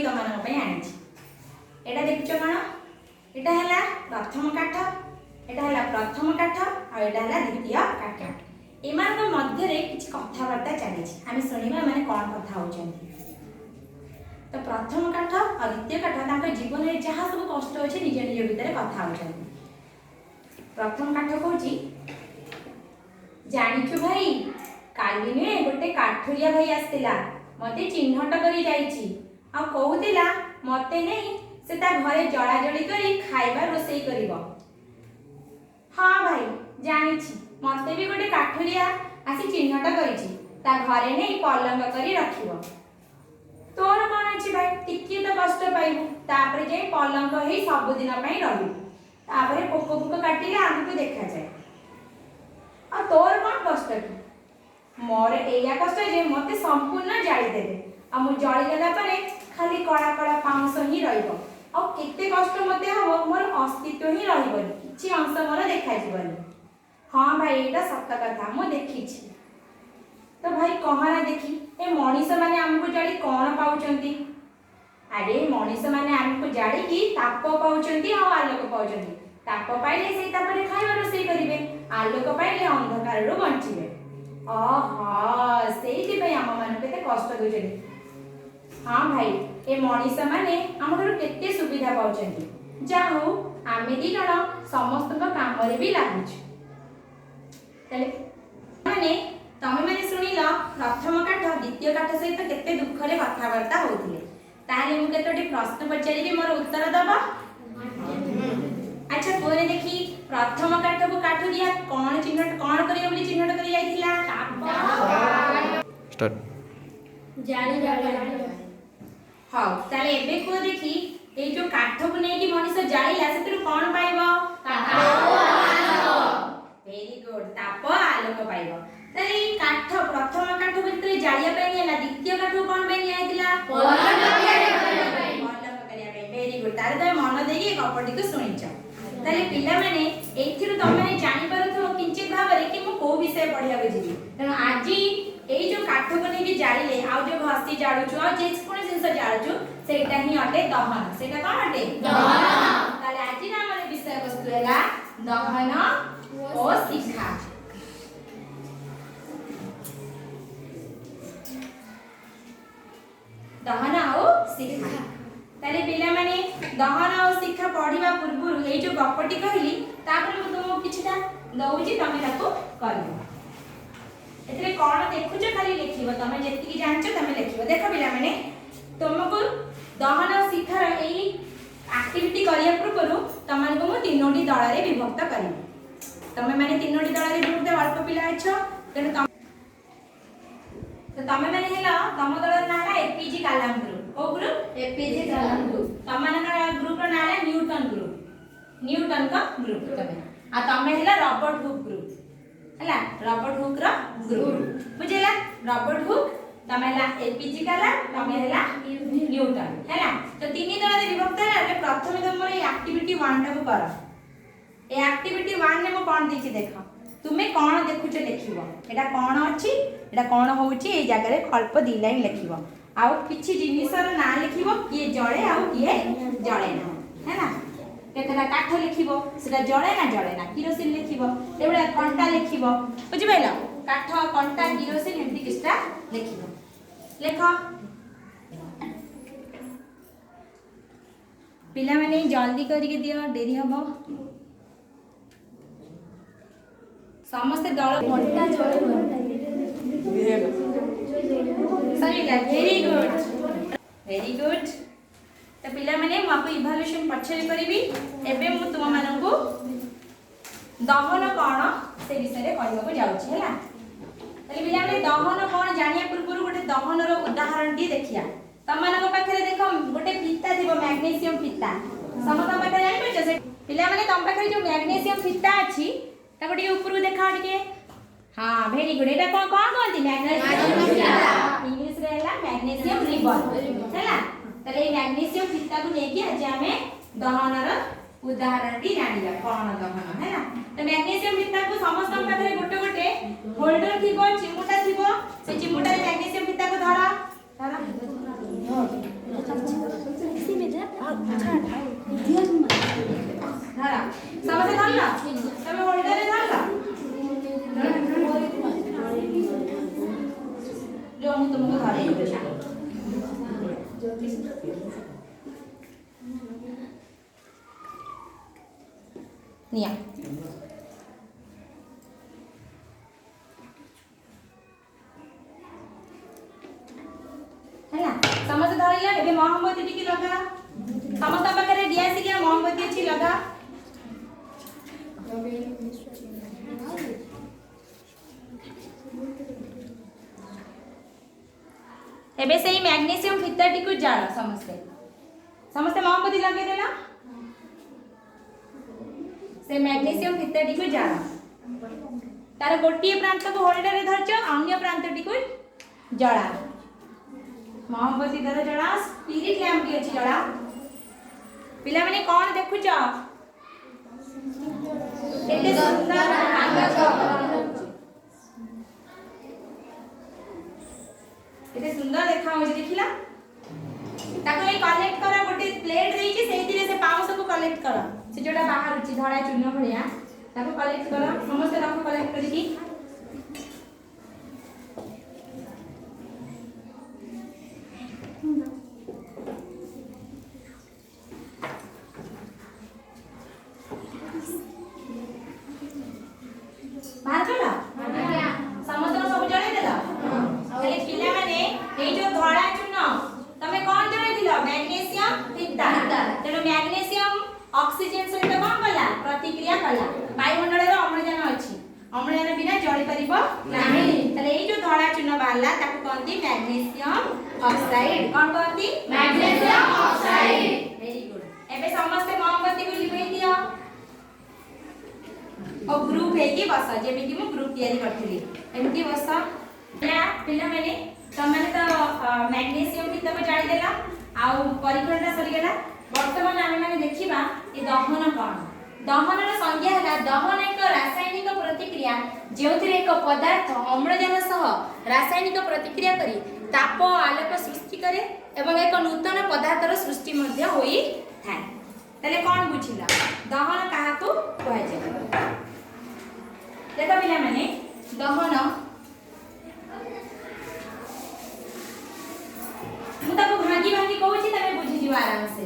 तुम आनी एटा देखुच कौन एटा है प्रथम काठ एटा है प्रथम काठ आटा है द्वितीय काठ एमान मध्य किसी कथबार्ता चली आम शुणा मैंने कौन कथा होती तो प्रथम काठ और द्वितीय काठ जीवन में जहाँ सब कष्ट अच्छे निज निज भितर कथा होती प्रथम काठ कौन जानिचु भाई काली नुहे गोटे काठुरिया भाई आसला मत चिन्हट कर कहूला मत नहीं से घरे जलाजली कर खाइबा रोसई कर हाँ भाई जानी मत भी गोटे काठुरिया आसी चिन्हट कर घरे नहीं पलंग कर रखिब तोर कौन अच्छी भाई टिके तो कष्ट पाइबू तापर जाए पलंग ही सबुदिन रही पोक पोक काटिले आमको देखा जाए आ तोर कौन कष्ट कि मोर एया कष्ट जे मते संपूर्ण जाली देबे आ मु जली गला परे खाली कड़ा कड़ा पाउंस ही रहइबो आ केते कष्ट मते हो मोर अस्तित्व ही रहइबनी किछि अंश मोर देखा जीवनी हां भाई एटा सत्य कथा मु देखि छी तो भाई कहना देखी ए मनीष माने हमको जाली कौन पाउचंती अरे मनीष माने हमको जाली की ताप पाउचंती और आलोक पाउचंती ताप पाइले से तापरे खाइबा रोसई करिवे आलोक पाइले अंधकार रो बंचिबे ओहो सेति भाई हम मन केते कष्ट दोचनी हां भाई ए मनीष माने हमरो केते सुविधा पाउचंती जाहु आमे दी जण समस्त काम रे भी लागुछ तले माने तमे माने सुनिल प्रथम काठ द्वितीय काठ सहित केते दुखरे कथबार्ता होथिले ताले मु केतोटी प्रश्न पचारिबी मोर उत्तर दबा अच्छा कोरे देखी प्रथम काठ को काठ दिया कौन चिन्हट कौन करियो बोली चिन्हट करि जाइथिला स्टार्ट जानी जानी हां ताले एबे को देखी ए जो काठ को नै कि मनुष्य जाइला सेतिर कौन पाइबो वेरी गुड ताप आलोक पाइबो तरी काठ प्रथम काठ भितर जालिया पे निला द्वितीय काठ कोन पे निया हितला पलंग करिया पे वेरी गुड तारे त मन देगी कपटी को सुनिच तले पिला माने एथिरु तमे जानि परथो किंचित भाबरे कि मु को विषय पढिया बुझिबी तनो आजि एई जो काठ को नै कि जालिले आ जो घसी जाडुछु आ जे कोन जिंस जाडुछु सेटा ही अटे दहन सेटा कोन अटे दहन ताले आजि ना हमर विषय वस्तु हैला दहन ओ शिखा दहन और शिखा ताले पिला माने दहन और शिखा पढिबा पूर्व ए जो गपटी कहली तापर मु तुमको किछटा दउजी तमे ताको करबो एतरे कोन देखुछ खाली लिखिबो तमे जेति की जानछ तमे लिखिबो देखो पिला माने तुमको दहन और शिखा ए एक्टिविटी करिया पूर्व तमन को मु तीनोटी दल रे विभक्त करबी तमे माने तीनोटी दल रे विभक्त अल्प पिला छ तेन तो तमे माने हेला तम दलर नाला एपीजी कलाम ग्रुप ओ ग्रुप एपीजी कलाम ग्रुप तमनका ग्रुप रो नाला न्यूटन का ग्रुप तमे आ तमे हेला रॉबर्ट हुक ग्रुप हला रॉबर्ट हुक रो ग्रुप बुझेला रॉबर्ट हुक तमे हेला एपीजी कलाम तमे हेला न्यूटन हला तो तीन दल रे विभक्त है प्रथम तुम ए एक्टिविटी 1 टा को कर ए एक्टिविटी 1 ने मो कोन देछि देखो तुम्हें कौन देखुच लिखिबो एटा कौन अछि एटा कौन होउची ए जगह रे अल्प दी लाइन लिखिबो आउ किछि जिनिसर ना लिखिबो किए जळे आउ किए जळे ना है ना केतरा काठ लिखिबो सेटा जळे ना किरोसिन लिखिबो एबडा कंटा लिखिबो बुझि पाइलो काठ कंटा किरोसिन एमती किछटा लिखिबो लेखो पिला माने जल्दी करके दियो डेरी हबो समस्त दल घंटा जळे सरीला वेरी गुड तो पिला माने म आपको इवैल्यूएशन पछरे करबी एबे मु तुम माननकु दहन कोन से विषय रे कहबा को जाउछी हैला तले पिला माने दहन कोन जानिया पूर्व गोटे दहन रो उदाहरण दी देखिया तमनक पाखरे देखो गोटे फीता दिबो मैग्नीशियम फीता समस्त पाखरे जानि पछ से पिला माने तम पाखरे जो मैग्नीशियम फीता अछि ताको टी ऊपर देखा टिके हां वेरी गुड एटा कोन कहती मैग्नीशियम इंग्लिश रे हैला मैग्नीशियम रिबन हैला तले मैग्नीशियम फीता को लेके आज हमें दहनर उदाहरण टी जानिया कोन दहन हैला तो मैग्नीशियम फीता को समस्त पाखरे गोटे गोटे होल्डर थिबो चिमुटा थिबो से चिमुटा रे मैग्नीशियम फीता को धरा ଧର ସମସ୍ତେ ଧରିଲ ତମେ ହୋଲ୍ଡରରେ ଧରିଲ जो ମୁଁ ତୁମକୁ ଧରେଇ ଦେଉଛି ନିଆ ହେଲା ସମସ୍ତେ ଧରିଲ ଏବେ ମହମବତୀ ଟିକେ ଲଗା ସମସ୍ତ ପାଖରେ ଦିଆସି କି ମହମବତୀ ଅଛି ଲଗା एबे सेही मैग्नीशियम फिताटी को जाळ समस्ते समस्ते मोमबत्ती लगे देला से मैग्नीशियम फिताटी को जाळ तार गोटी प्रांत को होल्डर रे धरछ अन्य प्रांतटी को जळा मोमबत्ती दर जळा स्पिरिट लैंप भी अछि जळा पिला माने कोन देखुछ एते सुंदर कागज एते सुंदर देखा हो देखिला ताको ए कलेक्ट करा गोटे प्लेट देई छी सेहितिरे से पाउस को कलेक्ट करा से जोटा बाहर उची धड़ा चूर्ण भलिया ताको कलेक्ट करा समस्त रखो कलेक्ट करी की बाहर करा समस्त सब जणे देला खाली पिला माने ए जो धड़ा चूर्ण तमे कोन जणे दिलो मैग्नीशियम फिता तेनो मैग्नीशियम ऑक्सीजन सहित कोन कला प्रतिक्रिया कला वायुमंडल रे अम्लजान अछि अम्लजान बिना जळी परिबो नाही तले ए जो धड़ा चूर्ण बाला ताको कोनती मैग्नीशियम ऑक्साइड कोन कोनती मैग्नीशियम ऑक्साइड वेरी गुड एबे समस्त मोमबत्ती को लिभेई दियो और ग्रुप है कि बस जेमिति मु ग्रुप तयारी करथली एमति बस या पिला माने तमाने तो मैग्नीशियम भी तब जाई देला आ परीक्षणटा सरी गेला वर्तमान आमे माने देखिबा ए दहन कोन दहन रो संज्ञा हला दहन एक रासायनिक प्रतिक्रिया जेउथिरे एक पदार्थ अम्लजान सह रासायनिक प्रतिक्रिया करी ताप आलोक सृष्टि करे एवं एक नूतन पदार्थर सृष्टि मध्ये होई थाए तले कोन बुझिला दहन काहा को कहै छै देखो पिला माने दहन मु ताको भागी भागी कहू छी तमे बुझि जिवा आराम से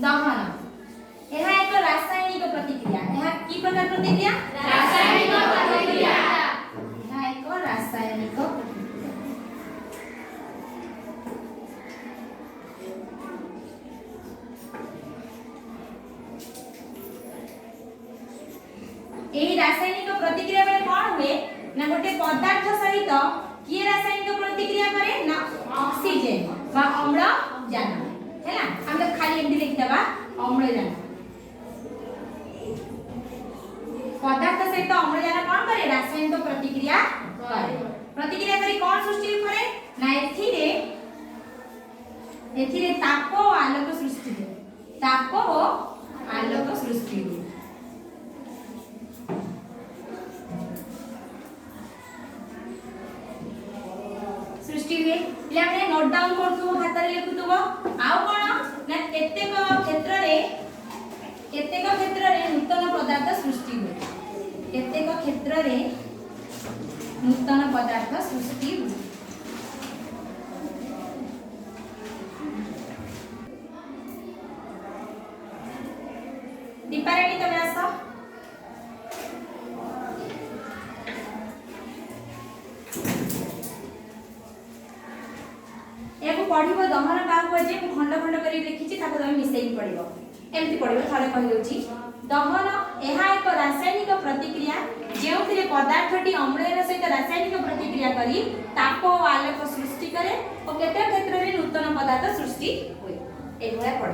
दहन एहा एक रासायनिक प्रतिक्रिया एहा की प्रकार प्रतिक्रिया रासायनिक प्रतिक्रिया एहा एक रासायनिक प्रतिक्रिया एही रासायनिक प्रतिक्रिया बेले कोन हुए ना गोटे पदार्थ सहित की रासायनिक प्रतिक्रिया करे ना ऑक्सीजन बा अम्लजान हैला हम तो खाली एमती लिख देबा अम्लजान पदार्थ सहित अम्लजान कोन करे रासायनिक प्रतिक्रिया करी कोन सृष्टि करे ना एथिरे ताप और आलोक सृष्टि हुए ताप और आलोक सृष्टि हुए सृष्टि हुए पिला माने नोट डाउन करथु खातार लिखुथुबो आउ कोन ना केतेक क्षेत्र रे नूतन पदार्थ सृष्टि हुए केतेक क्षेत्र रे नूतन पदार्थ सृष्टि हुए दीपाराणी तमे आसो एको पढिबो दहन का जे मु खंड खंड करी लिखि छी ताको तमे मिसेई पढिबो एमति पढिबो थाले कहि दोची दहन एहा एक रासायनिक प्रतिक्रिया जेउथिरे पदार्थटी अम्लयर सहित रासायनिक प्रतिक्रिया करी ताप और आलोक सृष्टि करे और केते क्षेत्र रे नूतन पदार्थ सृष्टि होय एगुला पढ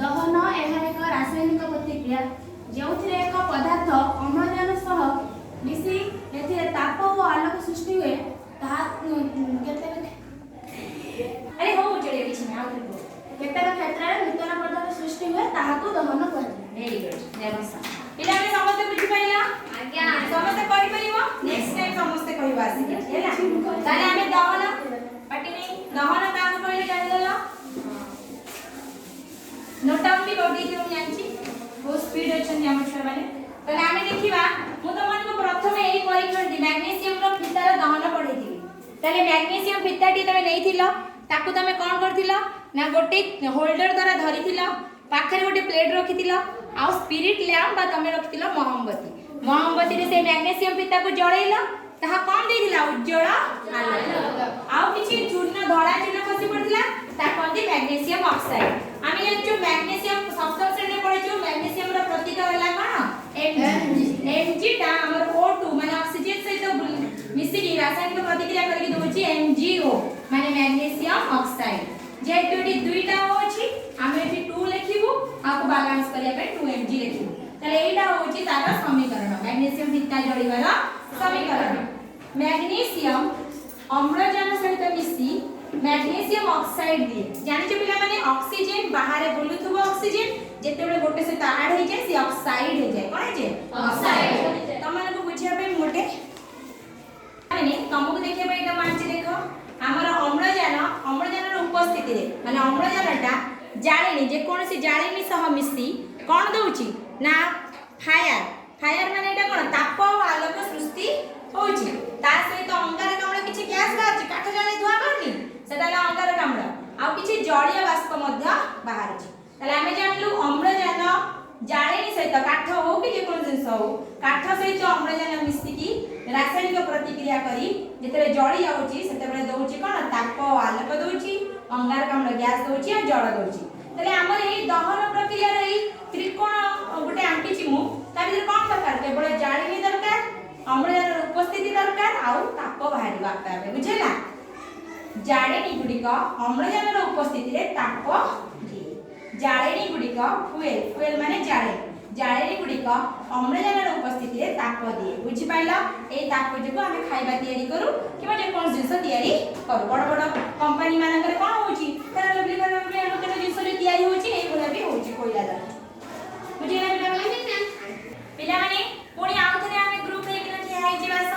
दहन एहा एक रासायनिक प्रतिक्रिया जेउथिरे एक पदार्थ अम्लजान सह मिसी एथिरे ताप और आलोक सृष्टि हुए ता केते अरे हो चले बिछि में आउ केते क्षेत्र रे नूतन पदार्थ सृष्टि हुए ताहाको दहन कहै वेरी गुड नेमसा पिला में समस्त बुझि पाइला आज्ञा समस्त कहि परिबो नेक्स्ट टाइम समस्त कहिबा आसी हेला ताले हमें दहन पाटी नहीं दहन का कहले स्पीड अछन हम छुआ माने तले आमे देखिबा मु तो मन को प्रथमे एई परीक्षण दी मैग्नीशियम रो फितार दहन पढेथिली तले मैग्नीशियम फिताटी तमे नेइथिलो ताकू तमे कोन करथिलो ना गोटे होल्डर द्वारा धरिथिलो पाखरे गोटे प्लेट रखिथिलो आ स्पिरिट लैम्प बा तमे रखिथिलो मोमबत्ती रे से मैग्नीशियम फिता को जळैलो ताहा कोन देथिला उज्जवल आलोक आ किछि चूर्ण धळा चूर्ण खसी पड़थिला ता कोन मैग्नीशियम ऑक्साइड आमे जो मैग्नीशियम सप्तम श्रेणी में पढिछु मैग्नीशियम रो प्रतीक होला कोन Mg टा हमर O2 माने ऑक्सीजन सहित मिसी की रासायनिक प्रतिक्रिया करके दोछि MgO माने मैग्नीशियम ऑक्साइड जेतुडी दुईटा होछि आमे एठी 2 लिखिबु आको बैलेंस करिया पे 2Mg लिखिबु तले एटा होछि तार समीकरण मैग्नीशियम फिता जळिवार समीकरण मैग्नीशियम अम्लजान सहित मिसी मैग्नीशियम ऑक्साइड दिए जानि पिला माने ऑक्सीजन बाहर बुलुथुबो ऑक्सीजन जेतेबेले गोटे सहित ऐड हे जाय से ऑक्साइड हे जाय कोन हे जाय ऑक्साइड तमन को बुझिया पे मोटे माने तमको देखिया पे एटा मानछि देखो हमर अम्लजान रो उपस्थिति रे माने अम्लजानटा जाळेनी जे कोनसी जाळेनी सह मिसी कोन दउची ना फायर माने एटा कोन ताप और आलोक सृष्टि होउची ता सहित अंगारकाम्ल किछि गैस बाहरची काठ जाळे धुआ करनी सेटा ला अंगारकाम्ल आ किछि जलीय बाष्प मध्य बाहरची तले आमे जानलु अम्लजान जाळेनी सहित काठ हो कि जे कोन जिंस हो काठ सहित अम्लजान मिसी की रासायनिक प्रतिक्रिया करी जेतरे जळी आउची सेतेबेले दउची कोन ताप और आलोक दउची अंगारकाम्ल गैस दउची आ जळ दउची तले हमर एई दहन प्रक्रिया रे त्रिकोण गोटे आंटीची मु ता भीतर कोन दरकार केवल जाळेनी दरकार अम्लजान उपस्थिति दरकार आउ ताप बाहरिबा आकार बुझेला जाळेनी गुडिक अम्लजान उपस्थिति रे ताप दिए जाळेनी गुडिक फुएल माने जाळेनी गुडिक अम्लजान उपस्थिति रे ताप दिए बुझि पाइला ए ताप जको हमें खाइबा तयारी करू किबा जे कोन जिंस तयारी करू बड़ बड़ कंपनी मानकर कोन होची तार लबली केनो जिंस रे तयारी होची ए बोला भी होची कोइला दा बुझिला पिला माने पुणी आउथरे हमें ग्रुप हे कि ठिया हे जिवास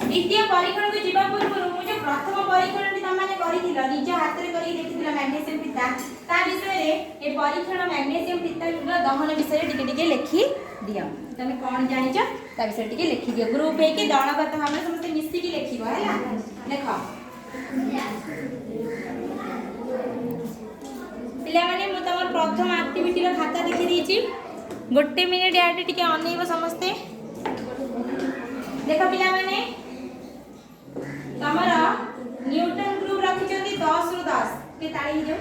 द्वितीय परीक्षण को जीवा पूर्व मुझे प्रथम परीक्षण तम माने करिथिला निज हाथ रे करी देखिथिला मैग्नीशियम फिता ता विषय रे ए परीक्षण मैग्नीशियम फिता रो दहन विषय रे टिके लिखि दियो तमे कोन जानि छ ता विषय टिके लिखि दियो ग्रुप हे कि दलगत भाबे समस्त मिसी की लिखिबो हैला देखो पिला माने मु तमर प्रथम एक्टिविटी रो खाता देखि दीची गोटे मिनिट याटे टिके अनेइबो समस्ते देखो पिला माने तमरा न्यूटन ग्रुप रखि जंदी 10 रु 10 के ताली जो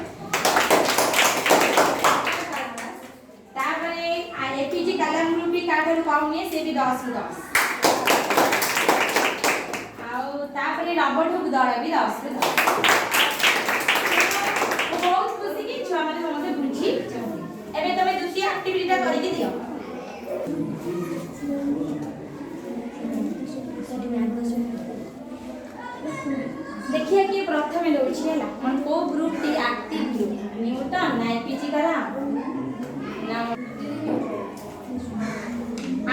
तापरे एपीजी कलाम ग्रुप भी काठर पाउने से भी 10 रु 10 आउ तापरे रॉबर्ट हुक दळ भी 10 रु 10 बहुत खुशी की छुआ माने समझे बुझी एबे तमे द्वितीय एक्टिविटी ता करि दियो देखिए कि प्रथम दोछि हैला मन को group T active group Newton ना एपीजी करा ना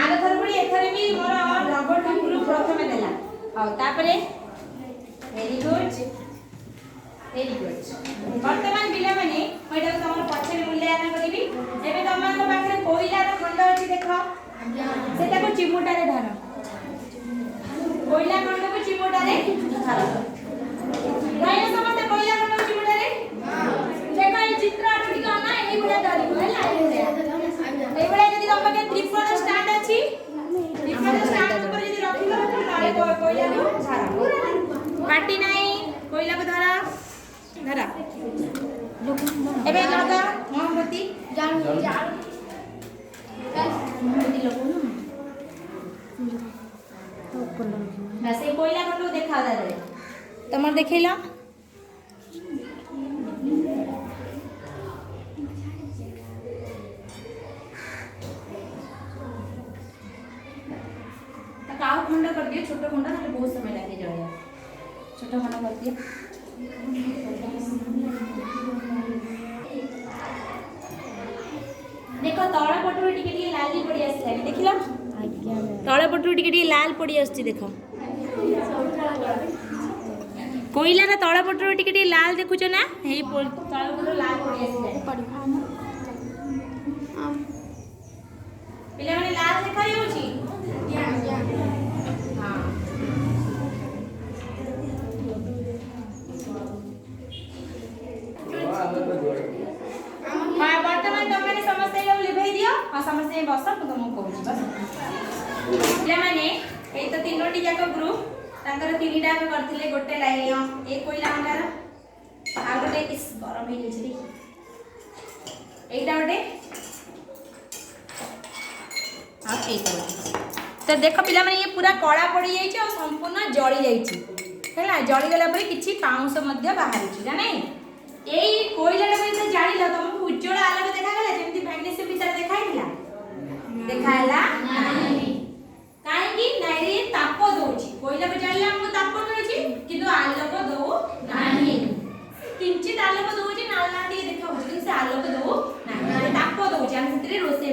आगे थर पड़ी एथरे भी मोर रॉबर्ट ग्रुप प्रथम देला आ तापरे वेरी गुड वर्तमान पिला माने ओइटा तमर पछरे मूल्यांकन करबी एबे तमन पाखरे कोइला रो खंड अछि देखो सेटा को चिमुटा रे धर कोइला खंड को चिमुटा रे धर गाइस समस्त कोइला खंड को चिमुटा रे देखो ए चित्र आठी का ना एई गुडा धरिबो हैला एई बळे जदी तम के त्रिकोण स्टैंड अछि त्रिकोण स्टैंड ऊपर जदी रखिलो ताले कोइला को धर पाटी नाही कोइला को धरा धरा एबे लगा मोमबत्ती जान मोमबत्ती लगो ना बस कोइला खंड देखा दे तमर देखैला काउ खंड कर दियो छोटो खंड ना बहुत समय लगे जळिया छोटो खंड कर दियो देखो तळ पटु टिके लाली पड़ी आसला देखिला तळ पटु टिके लाल पड़ी आछी देखो कोइलार तळ पटरो टिके लाल देखुछ ना हे तळ पटरो लाल पड़ी आसी पिला माने लाल देखा होची हां वर्तमान तुमने समस्या को लिभाई दियो और समस्या बस तुमको कहूँ बस पिला माने ए तो तीनोटी जाक ग्रुप तांकर तीनटा करथिले गोटे लाइन ए कोइला अंगार आ गोटे किस गरम हे जे एटा गोटे आ एटा गोटे तो देख पिला माने ये पूरा कळा पड़ी जाई और संपूर्ण जळी जाई हैला जळी गला पर किछि पाउंस मध्य बाहर छि जा नहीं एई कोइलाटा पे तो जानिला तुमको उज्जवल आलोक देखा गला जेमति मैग्नेशियम भीतर देखाइला देखाइला नहीं काहे कि नाइरे ताप दोछि कोइला पे जानिला हमको